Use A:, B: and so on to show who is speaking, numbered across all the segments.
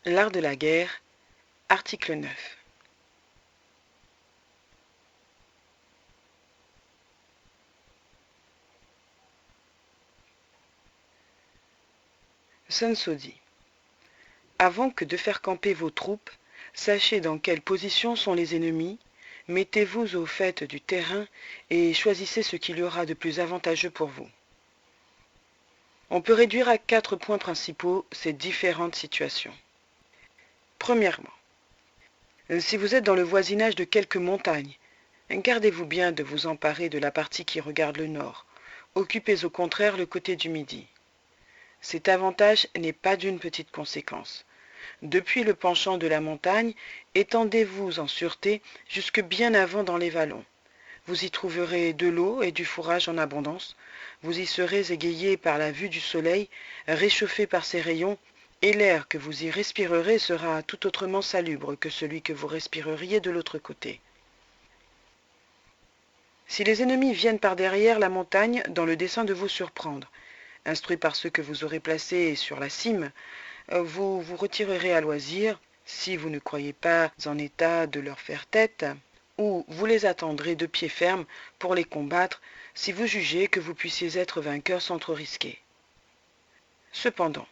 A: L'art de la guerre, article 9. Sun Tzu dit : avant que de faire camper vos troupes, sachez dans quelle position sont les ennemis, mettez-vous au fait du terrain et choisissez ce qu'il y aura de plus avantageux pour vous. On peut réduire à 4 points principaux ces différentes situations. Premièrement, si vous êtes dans le voisinage de quelques montagnes, gardez-vous bien de vous emparer de la partie qui regarde le nord. Occupez au contraire le côté du midi. Cet avantage n'est pas d'une petite conséquence. Depuis le penchant de la montagne, étendez-vous en sûreté jusque bien avant dans les vallons. Vous y trouverez de l'eau et du fourrage en abondance. Vous y serez égayé par la vue du soleil, réchauffé par ses rayons, et l'air que vous y respirerez sera tout autrement salubre que celui que vous respireriez de l'autre côté. Si les ennemis viennent par derrière la montagne dans le dessein de vous surprendre, instruit par ceux que vous aurez placés sur la cime, vous vous retirerez à loisir, si vous ne croyez pas en état de leur faire tête, ou vous les attendrez de pied ferme pour les combattre, si vous jugez que vous puissiez être vainqueur sans trop risquer. Cependant,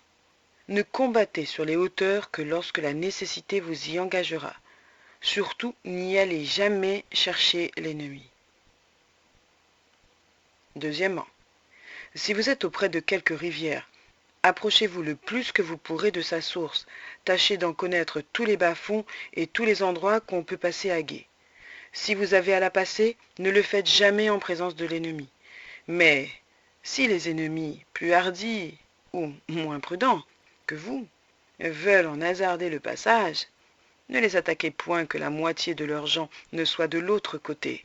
A: ne combattez sur les hauteurs que lorsque la nécessité vous y engagera. Surtout, n'y allez jamais chercher l'ennemi. Deuxièmement, si vous êtes auprès de quelque rivière, approchez-vous le plus que vous pourrez de sa source. Tâchez d'en connaître tous les bas-fonds et tous les endroits qu'on peut passer à gué. Si vous avez à la passer, ne le faites jamais en présence de l'ennemi. Mais si les ennemis, plus hardis ou moins prudents que vous, veulent en hasarder le passage, ne les attaquez point que la moitié de leurs gens ne soit de l'autre côté.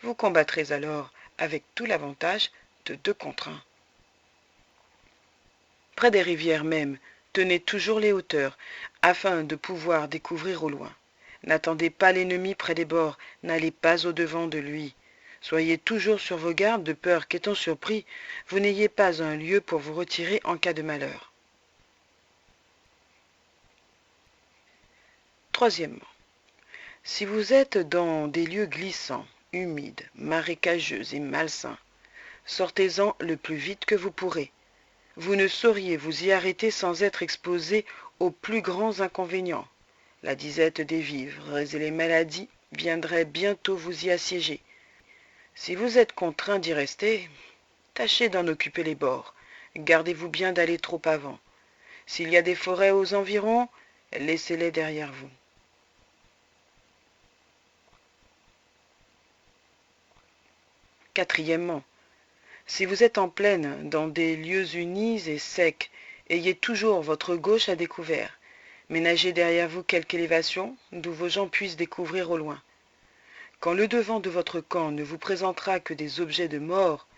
A: Vous combattrez alors avec tout l'avantage de 2 contre 1. Près des rivières même, tenez toujours les hauteurs, afin de pouvoir découvrir au loin. N'attendez pas l'ennemi près des bords, n'allez pas au-devant de lui. Soyez toujours sur vos gardes de peur qu'étant surpris, vous n'ayez pas un lieu pour vous retirer en cas de malheur. Troisièmement, si vous êtes dans des lieux glissants, humides, marécageux et malsains, sortez-en le plus vite que vous pourrez. Vous ne sauriez vous y arrêter sans être exposé aux plus grands inconvénients. La disette des vivres et les maladies viendraient bientôt vous y assiéger. Si vous êtes contraint d'y rester, tâchez d'en occuper les bords. Gardez-vous bien d'aller trop avant. S'il y a des forêts aux environs, laissez-les derrière vous. Quatrièmement, si vous êtes en plaine, dans des lieux unis et secs, ayez toujours votre gauche à découvert. Ménagez derrière vous quelque élévation, d'où vos gens puissent découvrir au loin. Quand le devant de votre camp ne vous présentera que des objets de mort,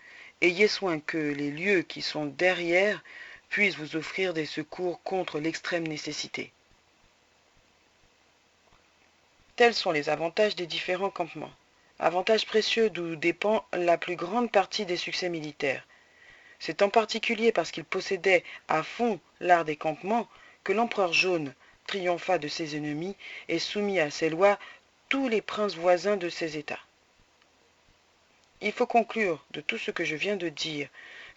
A: ayez soin que les lieux qui sont derrière puissent vous offrir des secours contre l'extrême nécessité. Tels sont les avantages des différents campements. Avantages précieux d'où dépend la plus grande partie des succès militaires. C'est en particulier parce qu'il possédait à fond l'art des campements que l'empereur jaune triompha de ses ennemis et soumit à ses lois tous les princes voisins de ses États. Il faut conclure de tout ce que je viens de dire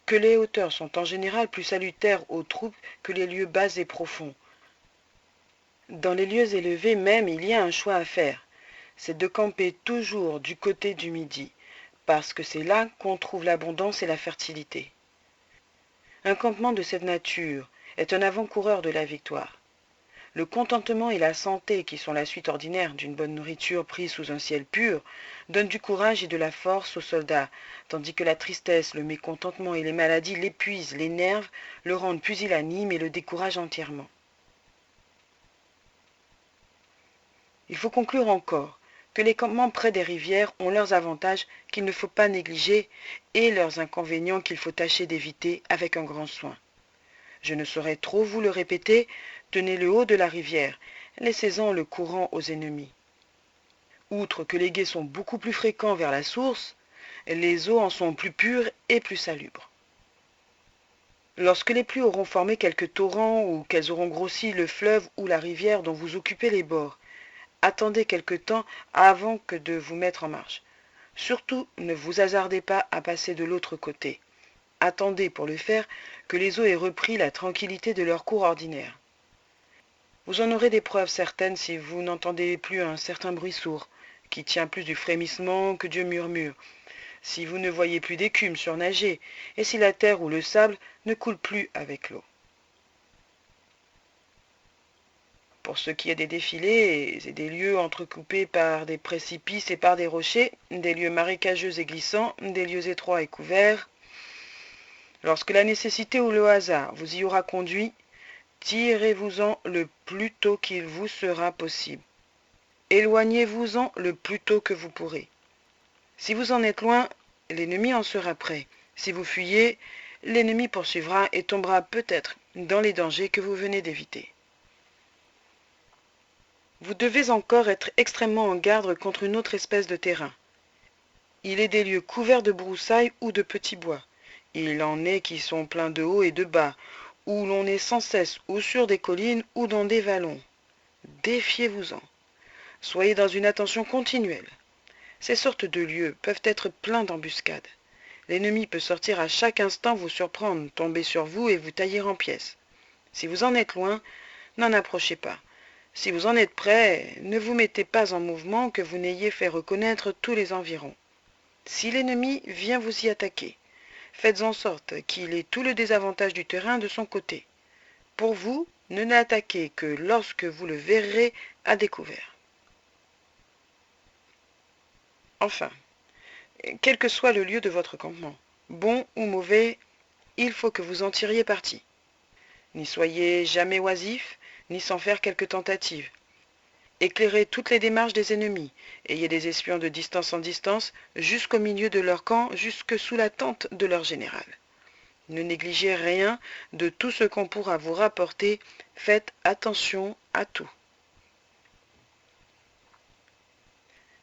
A: que les hauteurs sont en général plus salutaires aux troupes que les lieux bas et profonds. Dans les lieux élevés même, il y a un choix à faire, c'est de camper toujours du côté du midi, parce que c'est là qu'on trouve l'abondance et la fertilité. Un campement de cette nature est un avant-coureur de la victoire. Le contentement et la santé, qui sont la suite ordinaire d'une bonne nourriture prise sous un ciel pur, donnent du courage et de la force aux soldats, tandis que la tristesse, le mécontentement et les maladies l'épuisent, l'énervent, le rendent pusillanime et le découragent entièrement. Il faut conclure encore que les campements près des rivières ont leurs avantages qu'il ne faut pas négliger et leurs inconvénients qu'il faut tâcher d'éviter avec un grand soin. Je ne saurais trop vous le répéter, tenez le haut de la rivière, laissez-en le courant aux ennemis. Outre que les gués sont beaucoup plus fréquents vers la source, les eaux en sont plus pures et plus salubres. Lorsque les pluies auront formé quelques torrents ou qu'elles auront grossi le fleuve ou la rivière dont vous occupez les bords, attendez quelque temps avant que de vous mettre en marche. Surtout, ne vous hasardez pas à passer de l'autre côté. Attendez pour le faire que les eaux aient repris la tranquillité de leur cours ordinaire. Vous en aurez des preuves certaines si vous n'entendez plus un certain bruit sourd, qui tient plus du frémissement que du murmure, si vous ne voyez plus d'écume surnager, et si la terre ou le sable ne coule plus avec l'eau. Pour ce qui est des défilés et des lieux entrecoupés par des précipices et par des rochers, des lieux marécageux et glissants, des lieux étroits et couverts, lorsque la nécessité ou le hasard vous y aura conduit, tirez-vous-en le plus tôt qu'il vous sera possible. Éloignez-vous-en le plus tôt que vous pourrez. Si vous en êtes loin, l'ennemi en sera prêt. Si vous fuyez, l'ennemi poursuivra et tombera peut-être dans les dangers que vous venez d'éviter. Vous devez encore être extrêmement en garde contre une autre espèce de terrain. Il est des lieux couverts de broussailles ou de petits bois. Il en est qui sont pleins de hauts et de bas, où l'on est sans cesse ou sur des collines ou dans des vallons. Défiez-vous-en. Soyez dans une attention continuelle. Ces sortes de lieux peuvent être pleins d'embuscades. L'ennemi peut sortir à chaque instant vous surprendre, tomber sur vous et vous tailler en pièces. Si vous en êtes loin, n'en approchez pas. Si vous en êtes près, ne vous mettez pas en mouvement que vous n'ayez fait reconnaître tous les environs. Si l'ennemi vient vous y attaquer, faites en sorte qu'il ait tout le désavantage du terrain de son côté. Pour vous, ne l'attaquez que lorsque vous le verrez à découvert. Enfin, quel que soit le lieu de votre campement, bon ou mauvais, il faut que vous en tiriez parti. N'y soyez jamais oisif, ni sans faire quelque tentative. Éclairez toutes les démarches des ennemis, ayez des espions de distance en distance, jusqu'au milieu de leur camp, jusque sous la tente de leur général. Ne négligez rien de tout ce qu'on pourra vous rapporter, faites attention à tout.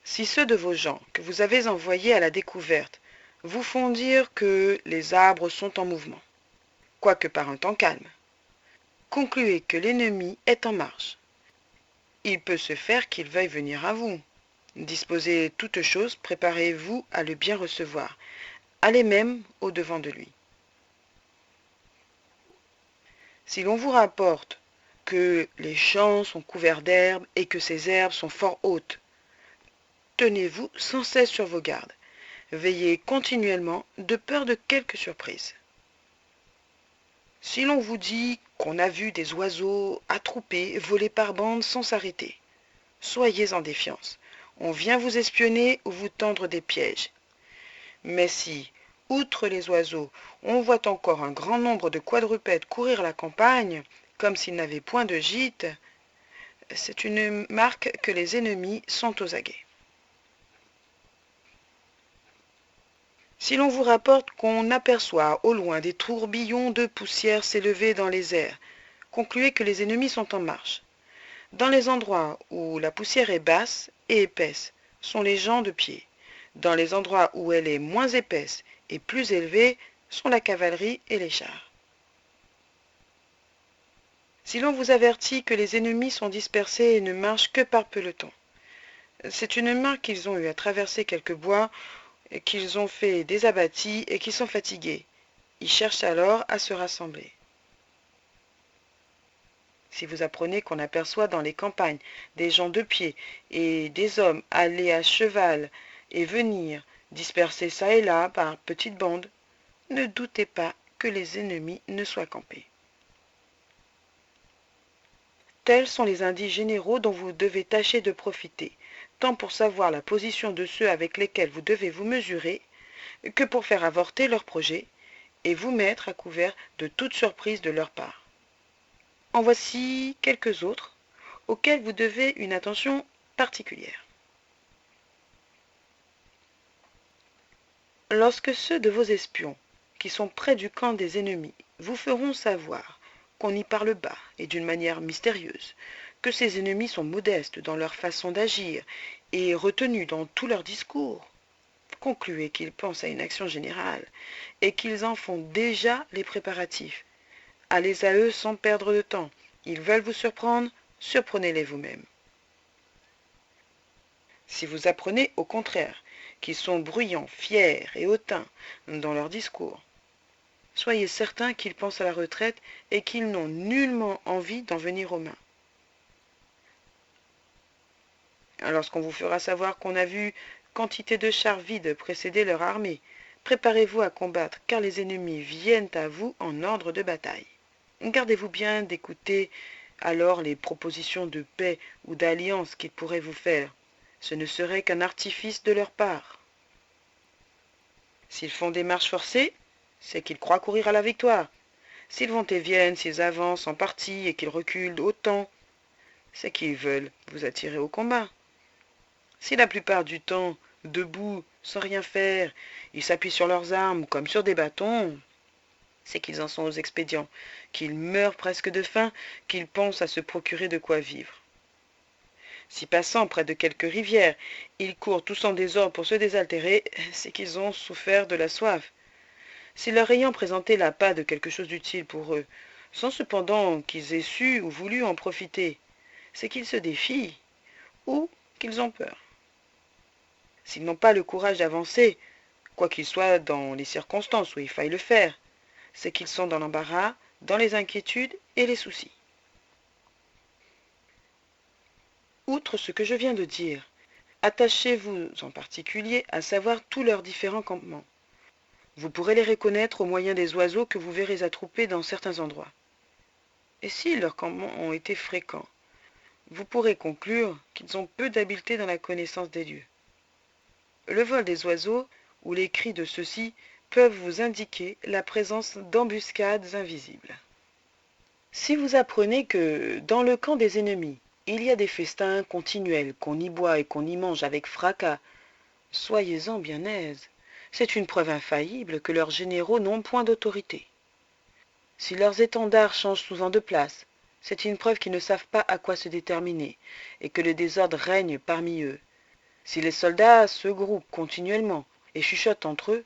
A: Si ceux de vos gens que vous avez envoyés à la découverte vous font dire que les arbres sont en mouvement, quoique par un temps calme, concluez que l'ennemi est en marche. Il peut se faire qu'il veuille venir à vous. Disposez toutes choses, préparez-vous à le bien recevoir. Allez même au-devant de lui. Si l'on vous rapporte que les champs sont couverts d'herbes et que ces herbes sont fort hautes, tenez-vous sans cesse sur vos gardes. Veillez continuellement de peur de quelque surprise. Si l'on vous dit qu'on a vu des oiseaux attroupés voler par bandes sans s'arrêter, soyez en défiance. On vient vous espionner ou vous tendre des pièges. Mais si, outre les oiseaux, on voit encore un grand nombre de quadrupèdes courir la campagne, comme s'ils n'avaient point de gîte, c'est une marque que les ennemis sont aux aguets. Si l'on vous rapporte qu'on aperçoit au loin des tourbillons de poussière s'élever dans les airs, concluez que les ennemis sont en marche. Dans les endroits où la poussière est basse et épaisse, sont les gens de pied. Dans les endroits où elle est moins épaisse et plus élevée, sont la cavalerie et les chars. Si l'on vous avertit que les ennemis sont dispersés et ne marchent que par peloton, c'est une marque qu'ils ont eu à traverser quelques bois, qu'ils ont fait des abattis et qu'ils sont fatigués. Ils cherchent alors à se rassembler. Si vous apprenez qu'on aperçoit dans les campagnes des gens de pied et des hommes aller à cheval et venir, dispersés çà et là par petites bandes, ne doutez pas que les ennemis ne soient campés. Tels sont les indices généraux dont vous devez tâcher de profiter, tant pour savoir la position de ceux avec lesquels vous devez vous mesurer, que pour faire avorter leurs projets et vous mettre à couvert de toute surprise de leur part. En voici quelques autres, auxquels vous devez une attention particulière. Lorsque ceux de vos espions, qui sont près du camp des ennemis, vous feront savoir qu'on y parle bas et d'une manière mystérieuse, que ces ennemis sont modestes dans leur façon d'agir et retenus dans tous leurs discours, Concluez qu'ils pensent à une action générale et qu'ils en font déjà les préparatifs. Allez à eux sans perdre de temps. Ils veulent vous surprendre, surprenez-les vous-même. Si vous apprenez au contraire qu'ils sont bruyants, fiers et hautains dans leur discours, soyez certain qu'ils pensent à la retraite et qu'ils n'ont nullement envie d'en venir aux mains. Lorsqu'on vous fera savoir qu'on a vu quantité de chars vides précéder leur armée, préparez-vous à combattre, car les ennemis viennent à vous en ordre de bataille. Gardez-vous bien d'écouter alors les propositions de paix ou d'alliance qu'ils pourraient vous faire. Ce ne serait qu'un artifice de leur part. S'ils font des marches forcées, c'est qu'ils croient courir à la victoire. S'ils vont et viennent, s'ils avancent en partie et qu'ils reculent autant, c'est qu'ils veulent vous attirer au combat. Si la plupart du temps, debout, sans rien faire, ils s'appuient sur leurs armes comme sur des bâtons, c'est qu'ils en sont aux expédients, qu'ils meurent presque de faim, qu'ils pensent à se procurer de quoi vivre. Si passant près de quelque rivière, ils courent tous en désordre pour se désaltérer, c'est qu'ils ont souffert de la soif. Si leur ayant présenté l'appât de quelque chose d'utile pour eux, sans cependant qu'ils aient su ou voulu en profiter, c'est qu'ils se défient ou qu'ils ont peur. S'ils n'ont pas le courage d'avancer, quoi qu'il soit dans les circonstances où il faille le faire, c'est qu'ils sont dans l'embarras, dans les inquiétudes et les soucis. Outre ce que je viens de dire, attachez-vous en particulier à savoir tous leurs différents campements. Vous pourrez les reconnaître au moyen des oiseaux que vous verrez attroupés dans certains endroits. Et si leurs campements ont été fréquents, vous pourrez conclure qu'ils ont peu d'habileté dans la connaissance des lieux. Le vol des oiseaux ou les cris de ceux-ci peuvent vous indiquer la présence d'embuscades invisibles. Si vous apprenez que, dans le camp des ennemis, il y a des festins continuels, qu'on y boit et qu'on y mange avec fracas, soyez-en bien aise. C'est une preuve infaillible que leurs généraux n'ont point d'autorité. Si leurs étendards changent souvent de place, c'est une preuve qu'ils ne savent pas à quoi se déterminer, et que le désordre règne parmi eux. Si les soldats se groupent continuellement et chuchotent entre eux,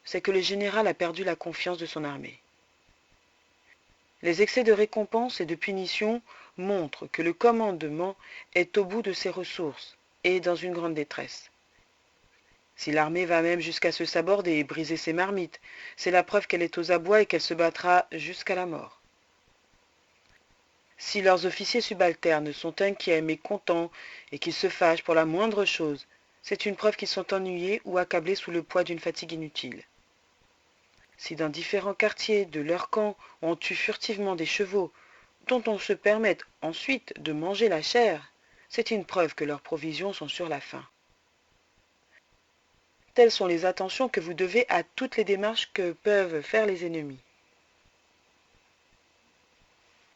A: c'est que le général a perdu la confiance de son armée. Les excès de récompense et de punition montrent que le commandement est au bout de ses ressources et dans une grande détresse. Si l'armée va même jusqu'à se saborder et briser ses marmites, c'est la preuve qu'elle est aux abois et qu'elle se battra jusqu'à la mort. Si leurs officiers subalternes sont inquiets, mécontents, et qu'ils se fâchent pour la moindre chose, c'est une preuve qu'ils sont ennuyés ou accablés sous le poids d'une fatigue inutile. Si dans différents quartiers de leur camp on tue furtivement des chevaux, dont on se permette ensuite de manger la chair, c'est une preuve que leurs provisions sont sur la faim. Telles sont les attentions que vous devez à toutes les démarches que peuvent faire les ennemis.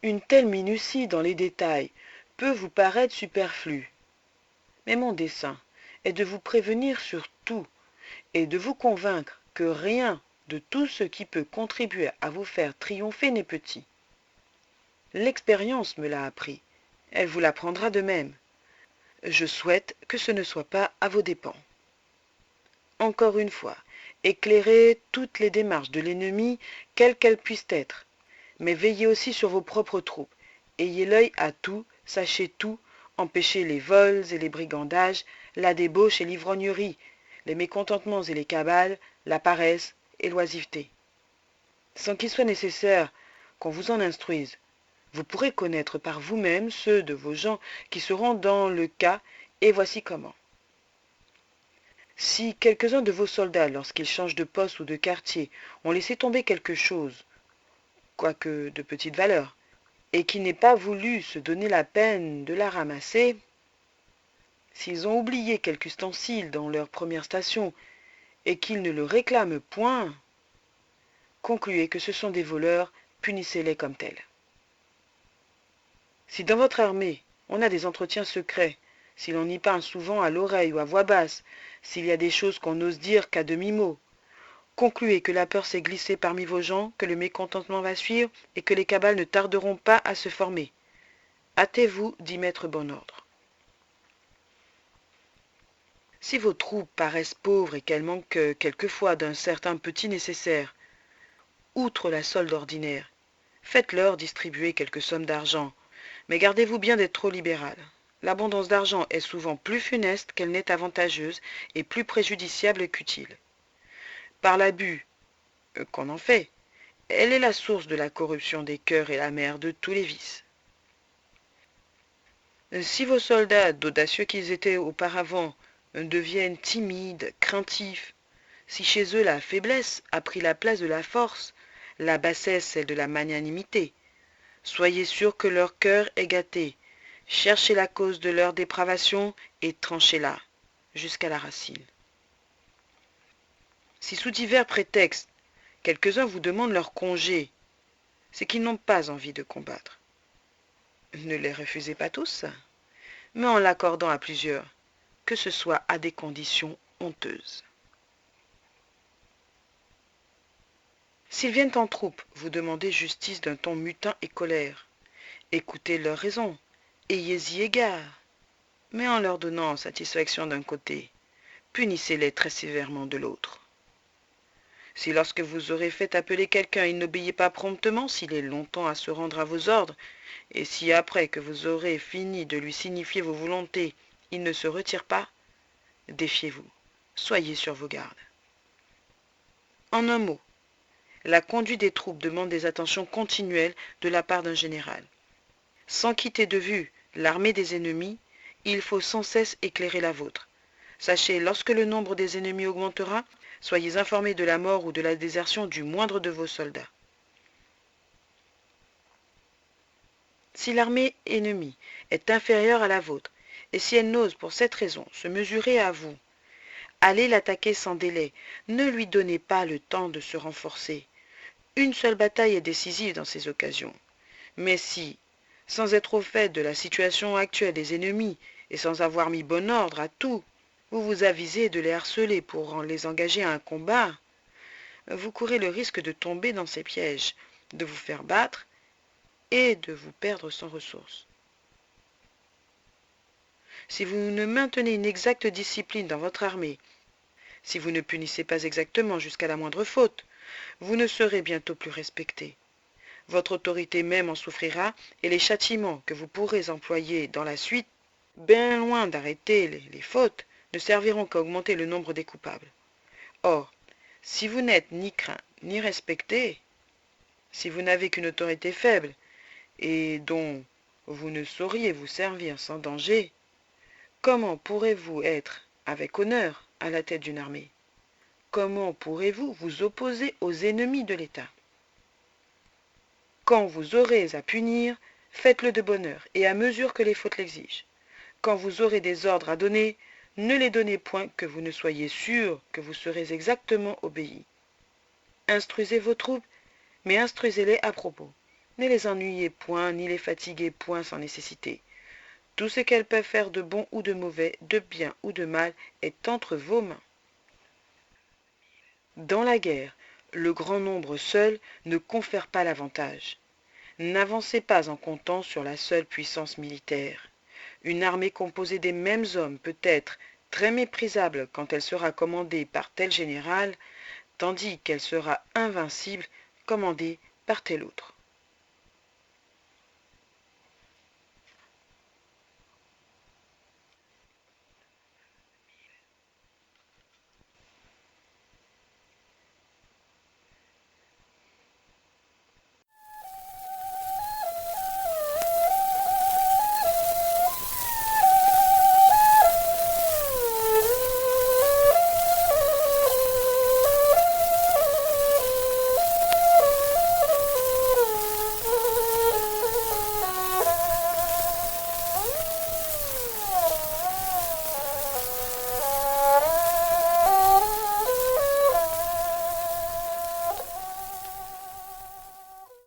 A: Une telle minutie dans les détails peut vous paraître superflue, mais mon dessein est de vous prévenir sur tout et de vous convaincre que rien de tout ce qui peut contribuer à vous faire triompher n'est petit. L'expérience me l'a appris, elle vous l'apprendra de même. Je souhaite que ce ne soit pas à vos dépens. Encore une fois, éclairez toutes les démarches de l'ennemi, quelles qu'elles puissent être, mais veillez aussi sur vos propres troupes. Ayez l'œil à tout, sachez tout, empêchez les vols et les brigandages, la débauche et l'ivrognerie, les mécontentements et les cabales, la paresse et l'oisiveté. Sans qu'il soit nécessaire qu'on vous en instruise, vous pourrez connaître par vous-même ceux de vos gens qui seront dans le cas, et voici comment. Si quelques-uns de vos soldats, lorsqu'ils changent de poste ou de quartier, ont laissé tomber quelque chose, quoique de petite valeur, et qui n'aient pas voulu se donner la peine de la ramasser, s'ils ont oublié quelque ustensile dans leur première station, et qu'ils ne le réclament point, concluez que ce sont des voleurs, punissez-les comme tels. Si dans votre armée, on a des entretiens secrets, si l'on y parle souvent à l'oreille ou à voix basse, s'il y a des choses qu'on n'ose dire qu'à demi-mot, concluez que la peur s'est glissée parmi vos gens, que le mécontentement va suivre et que les cabales ne tarderont pas à se former. Hâtez-vous d'y mettre bon ordre. Si vos troupes paraissent pauvres et qu'elles manquent quelquefois d'un certain petit nécessaire, outre la solde ordinaire, faites-leur distribuer quelques sommes d'argent, mais gardez-vous bien d'être trop libéral. L'abondance d'argent est souvent plus funeste qu'elle n'est avantageuse et plus préjudiciable qu'utile. Par l'abus qu'on en fait, elle est la source de la corruption des cœurs et la mère de tous les vices. Si vos soldats, d'audacieux qu'ils étaient auparavant, deviennent timides, craintifs, si chez eux la faiblesse a pris la place de la force, la bassesse celle de la magnanimité, soyez sûrs que leur cœur est gâté. Cherchez la cause de leur dépravation et tranchez-la jusqu'à la racine. Si sous divers prétextes, quelques-uns vous demandent leur congé, c'est qu'ils n'ont pas envie de combattre. Ne les refusez pas tous, mais en l'accordant à plusieurs, que ce soit à des conditions honteuses. S'ils viennent en troupe vous demander justice d'un ton mutin et colère, écoutez leurs raisons, ayez-y égard, mais en leur donnant satisfaction d'un côté, punissez-les très sévèrement de l'autre. Si lorsque vous aurez fait appeler quelqu'un il n'obéit pas promptement, s'il est longtemps à se rendre à vos ordres, et si après que vous aurez fini de lui signifier vos volontés, il ne se retire pas, défiez-vous, soyez sur vos gardes. En un mot, la conduite des troupes demande des attentions continuelles de la part d'un général. Sans quitter de vue l'armée des ennemis, il faut sans cesse éclairer la vôtre. Sachez, lorsque le nombre des ennemis augmentera, soyez informés de la mort ou de la désertion du moindre de vos soldats. Si l'armée ennemie est inférieure à la vôtre, et si elle n'ose pour cette raison se mesurer à vous, allez l'attaquer sans délai, ne lui donnez pas le temps de se renforcer. Une seule bataille est décisive dans ces occasions. Mais si, sans être au fait de la situation actuelle des ennemis, et sans avoir mis bon ordre à tout, vous vous avisez de les harceler pour les engager à un combat, vous courez le risque de tomber dans ces pièges, de vous faire battre et de vous perdre sans ressources. Si vous ne maintenez une exacte discipline dans votre armée, si vous ne punissez pas exactement jusqu'à la moindre faute, vous ne serez bientôt plus respecté. Votre autorité même en souffrira et les châtiments que vous pourrez employer dans la suite, bien loin d'arrêter les fautes, ne serviront qu'à augmenter le nombre des coupables. Or, si vous n'êtes ni craint ni respecté, si vous n'avez qu'une autorité faible et dont vous ne sauriez vous servir sans danger, comment pourrez-vous être avec honneur à la tête d'une armée? Comment pourrez-vous vous opposer aux ennemis de l'État? Quand vous aurez à punir, faites-le de bonne heure et à mesure que les fautes l'exigent. Quand vous aurez des ordres à donner, ne les donnez point que vous ne soyez sûr que vous serez exactement obéi. Instruisez vos troupes, mais instruisez-les à propos. Ne les ennuyez point, ni les fatiguez point sans nécessité. Tout ce qu'elles peuvent faire de bon ou de mauvais, de bien ou de mal, est entre vos mains. Dans la guerre, le grand nombre seul ne confère pas l'avantage. N'avancez pas en comptant sur la seule puissance militaire. Une armée composée des mêmes hommes peut être très méprisable quand elle sera commandée par tel général, tandis qu'elle sera invincible commandée par tel autre.